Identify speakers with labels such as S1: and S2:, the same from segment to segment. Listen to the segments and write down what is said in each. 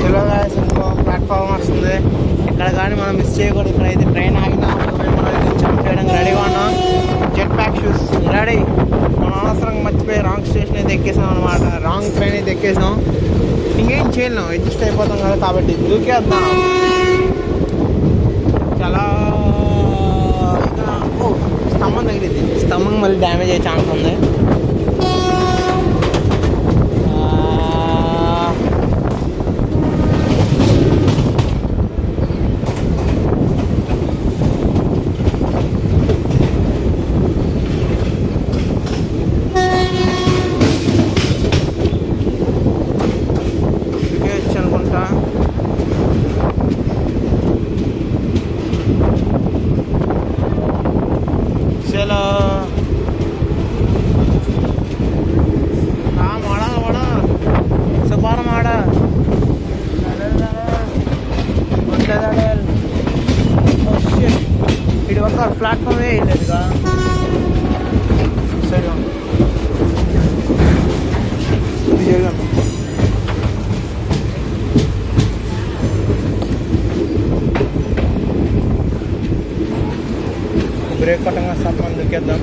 S1: సులువుగా ఇంకో ప్లాట్ఫామ్ వస్తుంది. ఇక్కడ కానీ మనం మిస్ చేయకూడదు. ఇక్కడైతే ట్రైన్ ఆగినా మనం జంప్ చేయడానికి రెడీగా ఉన్నాం. Jet pack shoes ready. మనం అనవసరంగా మర్చిపోయి రాంగ్ స్టేషన్ అయితే ఎక్కేసాం అనమాట. రాంగ్ ట్రైన్ అయితే ఎక్కేసాం. ఇంకేం చేయలేం, అడ్జస్ట్ అయిపోతాం కదా, కాబట్టి దూకేద్దాం. చాలా స్తంభం తగిలింది. స్తంభం మళ్ళీ డ్యామేజ్ అయ్యే ఛాన్స్ ఉంది. ఇటు ఒక ప్లాట్ఫామే వేయలేదుగా. సరే బ్రేక్ పట్టంగా సత్వం దుక్కేద్దాం.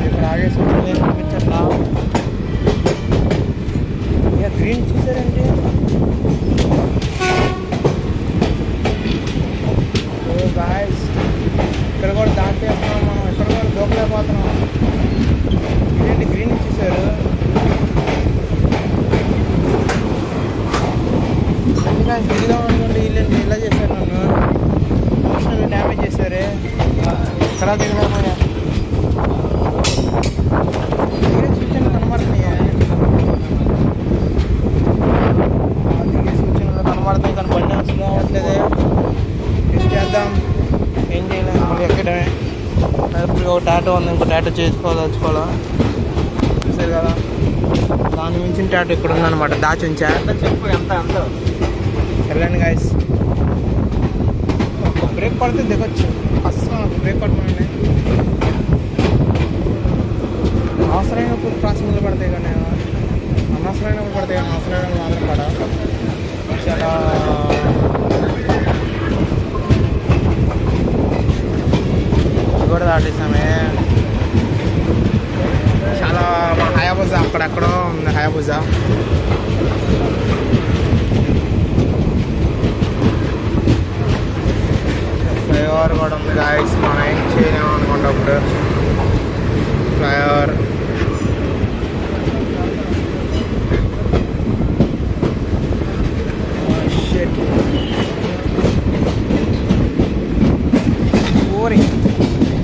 S1: ఇక్కడ ఆగేసి పంపించట్లా. ఇక గ్రీన్ చూసారండి. గాయస్ ఇక్కడ కూడా దాటేస్తున్నాం మనం. ఇక్కడ కూడా దూకలేకపోతున్నాం. ఇదేంటి గ్రీన్ ఇచ్చేసారు. దిగుదాం అనుకోండి, వీళ్ళేంటి ఇలా చేశారు. నన్ను ఎమోషనల్ డ్యామేజ్ చేశారు. ఇక్కడ దిగలేకపోయా. సూచనలు కనబడుతున్నాయా? దిగే సూచనలు కనబడుతాయి కానీ బండి అసలు కావట్లేదే. ఏం చేద్దాం, ఏం చేయలేము, మళ్ళీ ఎక్కడమే. ఇప్పుడు ఒక టాటో ఉంది, ఇంకో టాటో చేసుకోవాలా చూసారు కదా. దాని మించిన టాటో ఇక్కడ ఉందన్నమాట, దాచి ఉంచా. చెప్పు ఎంత వెళ్ళండి గాయస్. ఒక బ్రేక్ పడితే దిగొచ్చు. అస్సలు బ్రేక్ పడమనండి. అవసరమైనప్పుడు క్రాసింగ్లు పడతాయి కానీ అనవసరమైనప్పుడు పడతాయి కానీ అవసరమైనప్పుడు మాత్రం పడ. చాలా కూడా దాటేసామే. చాలా మా హయాబుజా అక్కడెక్కడో ఉంది. హయాబుజా ఫ్లైఓవర్ కూడా ఉంది గాయస్. మనం ఏం చేయలేము అనుకుంటా. ఇప్పుడు ఫ్లైఓవర్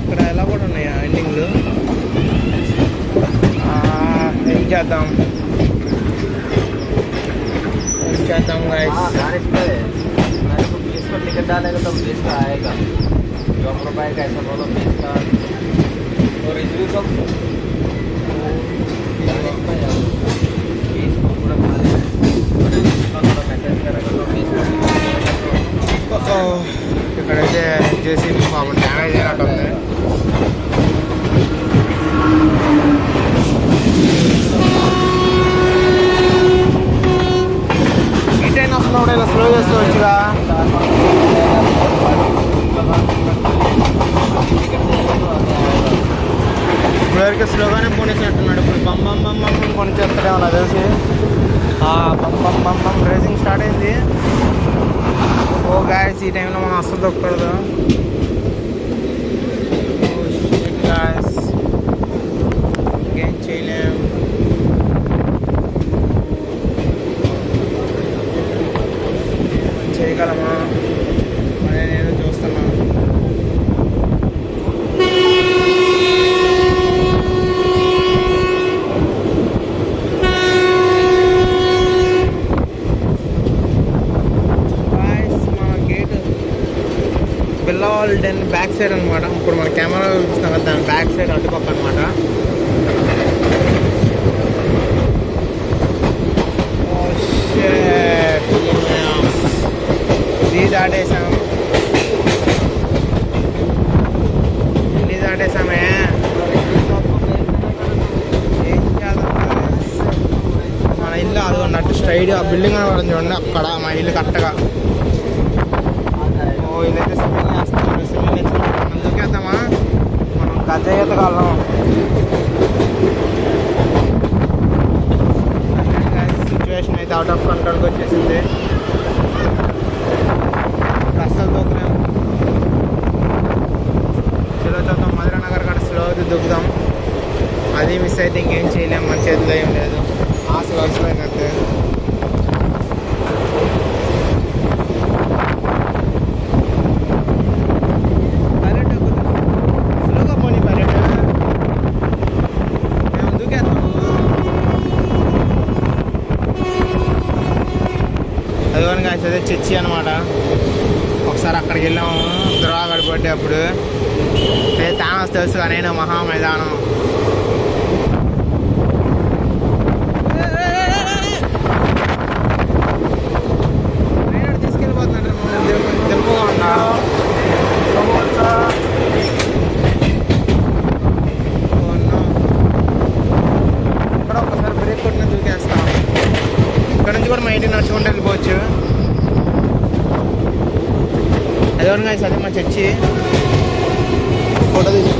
S1: ఇక్కడ ఎలా కూడా ఉన్నాయా ఎండింగ్లు. ఏం చేద్దాం गाइस इसको टिकट डालेगा तो 20 का आएगा। 1 रुपये का ऐसा बोलो 20 का और रिव्यू का पूरा इकड़े जैसे डैमेज అయినట్టుంది। ఈ ట్రైన్ వస్తున్నప్పుడు ఇలా స్లో చేసుకోవచ్చుగా। ఇప్పటివరకు స్లోగానే పోనిచ్చినట్టున్నాడు, ఇప్పుడు బమ్ బమ్ బమ్ బమ్ పోనిచ్చేస్తాడేమో నాకు తెలిసి। బమ్ బమ్ బమ్ బమ్ రేసింగ్ స్టార్ట్ అయింది। ఓ గాయస్ ఈ టైంలో మనం అస్సలు దొక్కకూడదు గాయస్, ఇంకేం చేయలేం। చేయగలమా అని నేను చూస్తున్నాను। బిల్లవాల్ డెన్ బ్యాక్ సైడ్ అనమాట, ఇప్పుడు మన కెమెరా చూపిస్తాం కదా దాని బ్యాక్ సైడ్ అటుపక్క అనమాట। ఇది దాటేసాం। సైడ్ ఆ బిల్డింగ్ కనబడుతుంది చూడండి, అక్కడ మా ఇల్లు కరెక్ట్గా. ఓ ఇదైతే స్విమ్మింగ్ చేస్తాం. స్విమ్మింగ్ నేర్చుకుంటాం. మనం దూకేద్దామా? మనం గజ ఈతగాళ్ళం. సిచ్యువేషన్ అయితే అవుట్ ఆఫ్ కంట్రోల్కి వచ్చేసింది. అస్సలు దూకలేము. చలో చూద్దాం, మధురా నగర్ కాడ స్లో దూకుదాం. అది మిస్ అయితే ఇంకేం చేయలేము, మన చేతిలో ఏం లేదు. ఆశలు అలసిపోయినట్టే. పైలట్ స్లోగా పోనీ పైలట్, మేము దూకేస్తాము. అదిగోని కాదు, అదే చర్చి అనమాట. ఒకసారి అక్కడికి వెళ్ళాము దుర్గాగడ్ బర్త్డే అప్పుడు. తామస్ తెలుసు కానీ మహా మైదానం. తీసుకెళ్ళిపోతున్నాడు దింపుగా ఉన్నా. ఇక్కడ ఒకసారి బ్రేక్ కొట్టిన దూకేస్తాం. ఇక్కడ నుంచి కూడా మా ఇంటికి నడుచుకుంటూ వెళ్ళిపోవచ్చు. అదేమన్నా కాదు, అదే మా చర్చి. ఫోటో తీసి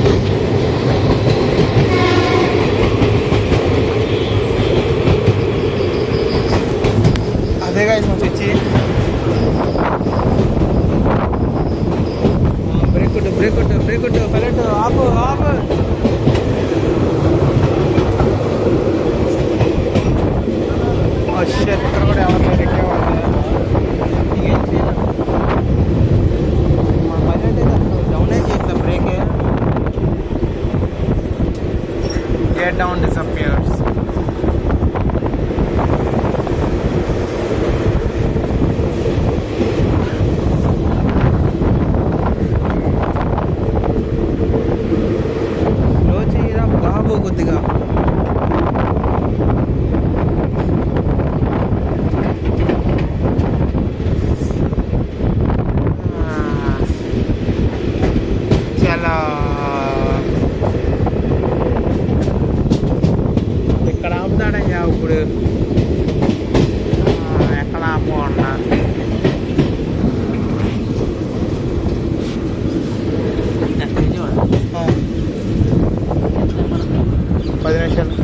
S1: అదే కాదు మా చర్చి. బ్రేక్ కొట్టు బ్రేక్ కొట్టు బ్రేక్ కొట్టు పైలట్ ఆపు ఆపు. ఇక్కడ కూడా ఎవరు ఎక్కేవాళ్ళు. ఇంకేం చేయలేదు. మా పైలట్ అయితే అసలు డౌనే చేయట్లేదు break. Gate down disappears. Slow చేయరా బాబు కొద్దిగా. చాలా ఇక్కడ ఆపుతాడయ్యా ఇప్పుడు. ఎక్కడ ఆపకుండా 10 నిమిషాలు.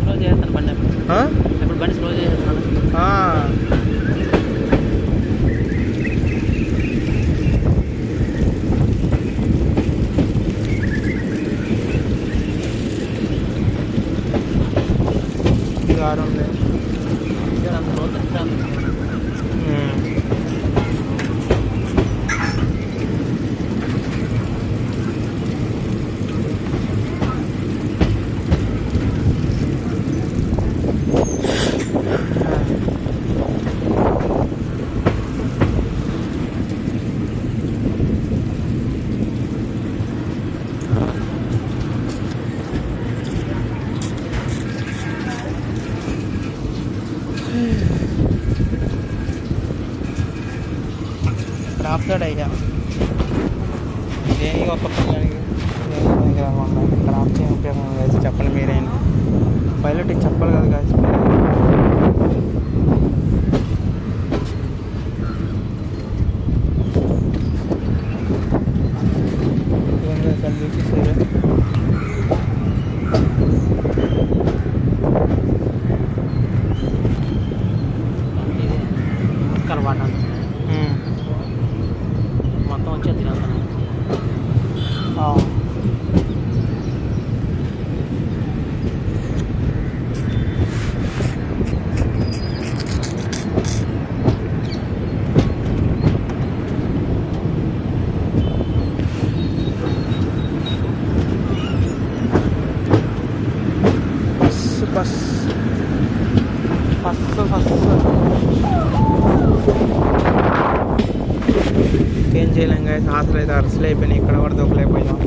S2: స్లో చేస్తాను బండి. ఇప్పుడు బండి స్లో చేస్తాను.
S1: కారు ఉంది. ఆపుతాడు అయ్యా. దేనికి ఒక పిల్లలకి రాకుండా ఇక్కడ ఆప్తే ఉపయోగం కాదు. చెప్పండి మీరేంటి? పైలట్కి చెప్పాలి కదా కాదు.
S2: మొత్తం వచ్చేది
S1: బస్ ఫస్ట్ ఏం చేయలేం కదా. ఆశలు అయితే అరసలు అయిపోయినాయి. ఇక్కడ కూడా దొక్కలేకపోయినాం.